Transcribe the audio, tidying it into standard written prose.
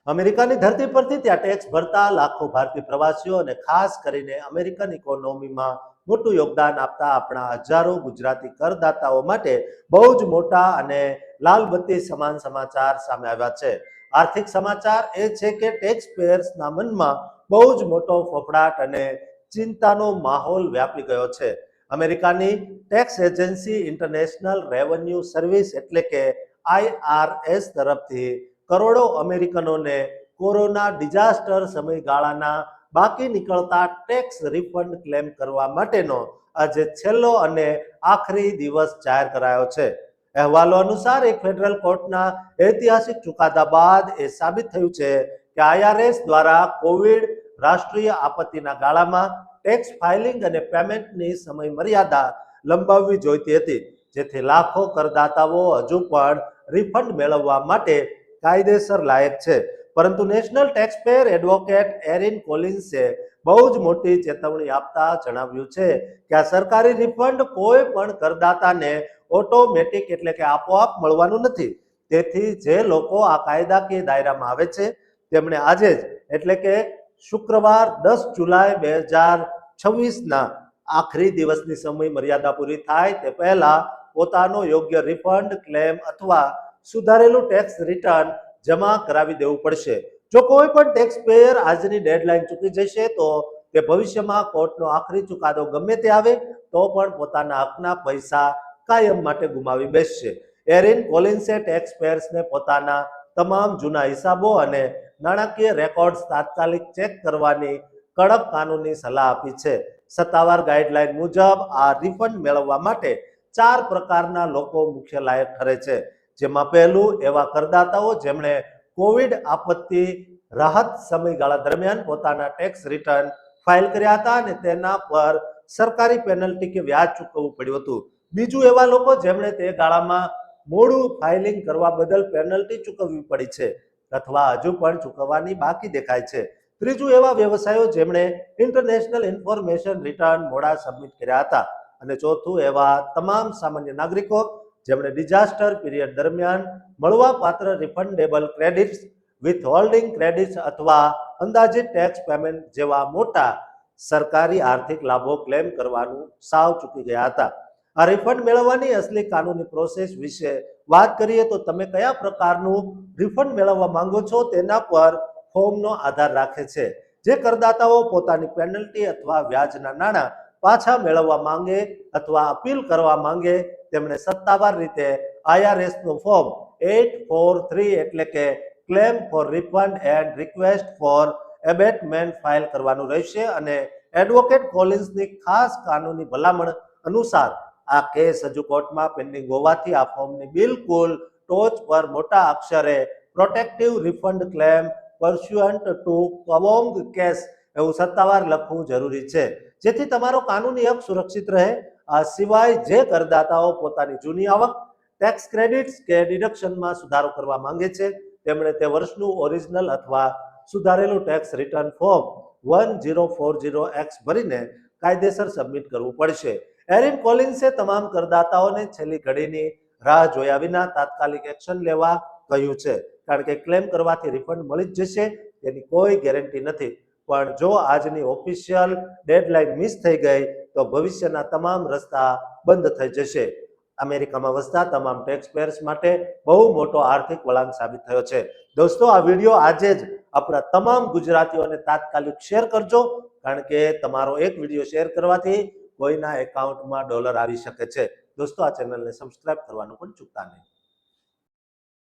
અમેરિકાની ધરતી પરથી ત્યાં ટેક્સ ભરતા લાખો ભારતીય પ્રવાસીઓ અને ખાસ કરીને અમેરિકન ઇકોનોમીમાં મોટું યોગદાન આપતા આપણા હજારો ગુજરાતી કરદાતાઓ માટે બહુ જ મોટા અને લાલબત્તી સમાન સમાચાર સામે આવ્યા છે. આર્થિક સમાચાર એ છે કે ટેક્સ પેયર્સના મનમાં બહુ જ મોટો ફફડાટ અને ચિંતાનો માહોલ વ્યાપી ગયો છે. અમેરિકાની tax agency international revenue service એટલે કે IRS તરફથી કરોડો અમેરિકનોને કોરોના ડિઝાસ્ટર સમયગાળાના બાકી નીકળતા ટેક્સ રિફંડ ક્લેમ કરવા માટેનો આજે છેલ્લો અને આખરી દિવસ જાહેર કરાયો છે. અહેવાલો અનુસાર એક ફેડરલ કોર્ટના ઐતિહાસિક ચુકાદા બાદ એ સાબિત થયું છે કે IRS દ્વારા કોવિડ રાષ્ટ્રીય આપત્તિના ગાળામાં ટેક્સ ફાઇલિંગ અને પેમેન્ટની સમય મર્યાદા લંબાવવી જોઈતી હતી, જેથી લાખો કરદાતાઓ હજુ પણ રિફંડ મેળવવા માટે કાયદેસર લાયક છે. પરંતુ નેશનલ ટેક્સપેયર એડવોકેટ એરિન કોલિન્સે બહુ જ મોટી ચેતવણી આપતા જણાવ્યું છે કે આ સરકારી રિફંડ કોઈ પણ કરદાતાને ઓટોમેટિક એટલે કે આપોઆપ મળવાનું નથી. તેથી જે લોકો આ કાયદાકીય દાયરામાં આવે છે તેમણે આજે જ એટલે કે શુક્રવાર 10 જુલાઈ 2026ના આખરી દિવસની સમય મર્યાદા પૂરી થાય તે પહેલા પોતાનો યોગ્ય રિફંડ ક્લેમ અથવા સુધારેલું ટેક્સ રિટર્ન જમા કરાવી દેવું પડશે. જો કોઈ પણ ટેક્સ પેયર આજની ડેડલાઇન ચૂકી જશે તો તે ભવિષ્યમાં કોર્ટનો આખરી ચુકાદો ગમે તે આવે તો પણ પોતાના હકના પૈસા કાયમ માટે ગુમાવી બેસશે. એરિન કોલિન્સે ટેક્સ પેયર્સને પોતાના તમામ જૂના હિસાબો અને નાણાકીય રેકોર્ડ્સ તાત્કાલિક ચેક કરવાની કડક કાનૂની સલાહ આપી છે. સત્તાવાર ગાઈડલાઈન મુજબ આ રિફંડ મેળવવા માટે 4 પ્રકારના લોકો મુખ્ય લાયક ઠરે છે, જેમાં પહેલું એવા કરદાતાઓ જેમણે કોવિડ આપત્તિ રાહત સમયગાળા દરમિયાન પોતાના ટેક્સ રિટર્ન ફાઇલ કર્યા હતા અને તેના પર સરકારી પેનલ્ટી કે વ્યાજ ચૂકવવું પડ્યું હતું. બીજું એવા લોકો જેમણે તે ગાળામાં મોડું ફાઇલિંગ કરવા બદલ પેનલ્ટી ચૂકવવી પડી છે અથવા હજુ પણ ચૂકવવાની બાકી દેખાય છે. ત્રીજું એવા વ્યવસાયો જેમણે ઇન્ટરનેશનલ ઇન્ફોર્મેશન રિટર્ન મોડા સબમિટ કર્યા હતા. અને ચોથું એવા તમામ સામાન્ય નાગરિકો જેમણે ડિઝાસ્ટર પીરિયડ દરમિયાન મળવાપાત્ર રિફંડેબલ ક્રેડિટ્સ, વિથહોલ્ડિંગ ક્રેડિટ્સ અથવા અંદાજિત ટેક્સ પેમેન્ટ જેવા મોટા સરકારી આર્થિક લાભો ક્લેમ કરવાનું સાવ ચૂકી ગયા હતા. આ રિફંડ મેળવવાની અસલી કાનૂની પ્રોસેસ વિશે વાત કરીએ તો તમે કયા પ્રકારનું રિફંડ મેળવવા માંગો છો તેના પર ફોર્મનો આધાર રાખે છે. જે કરદાતાઓ પોતાની પેનલ્ટી અથવા વ્યાજના નાણાં પાછા મેળવવા માંગે અથવા અપીલ કરવા માંગે તેમણે સત્તાવાર રીતે IRS નો ફોર્મ 843 એટલે કે claim for refund and request for abatement file કરવાનું રહેશે અને એડવોકેટ કોલિન્સની ખાસ કાનૂની ભલામણ અનુસાર આ કેસ હજુ કોર્ટમાં પેન્ડિંગ હોવાથી આ ફોર્મની બિલકુલ ટોચ પર મોટા અક્ષરે protective refund claim pursuant to Kwong case એવું સત્તાવાર લખવું જરૂરી છે, જેથી તમારો કાનૂની હક સુરક્ષિત રહે. આ સિવાય જે કરદાતાઓ પોતાની જૂની આવક, ટેક્સ ક્રેડિટ્સ કે ડિડક્શનમાં સુધારો કરવા માંગે છે તેમણે તે વર્ષનું ઓરિજિનલ અથવા સુધારેલું ટેક્સ રિટર્ન ફોર્મ 1040X ભરીને કાયદેસર સબમિટ કરવું પડશે. એરિન કોલિન્સે તમામ કરદાતાઓને છેલ્લી ઘડીની રાહ જોયા વિના તાત્કાલિક એક્શન લેવા કહ્યું છે, કારણ કે ક્લેમ કરવાથી રિફંડ મળી જ જશે તેની કોઈ ગેરંટી નથી. પણ જો આજની ઓફિશિયલ ડેડલાઇન મિસ થઈ ગઈ તો ભવિષ્યના તમામ રસ્તા બંધ થઈ જશે. અમેરિકામાં વસતા તમામ ટેક્સ પેયર્સ માટે બહુ મોટો આર્થિક વળાંક સાબિત થયો છે. દોસ્તો, આ વિડીયો આજે જ આપણા તમામ ગુજરાતીઓને તાત્કાલિક શેર કરજો, કારણ કે તમારો એક વિડીયો શેર કરવાથી કોઈના એકાઉન્ટમાં ડોલર આવી શકે છે. દોસ્તો, આ ચેનલને સબસ્ક્રાઇબ કરવાનું પણ ચૂકતા નહીં.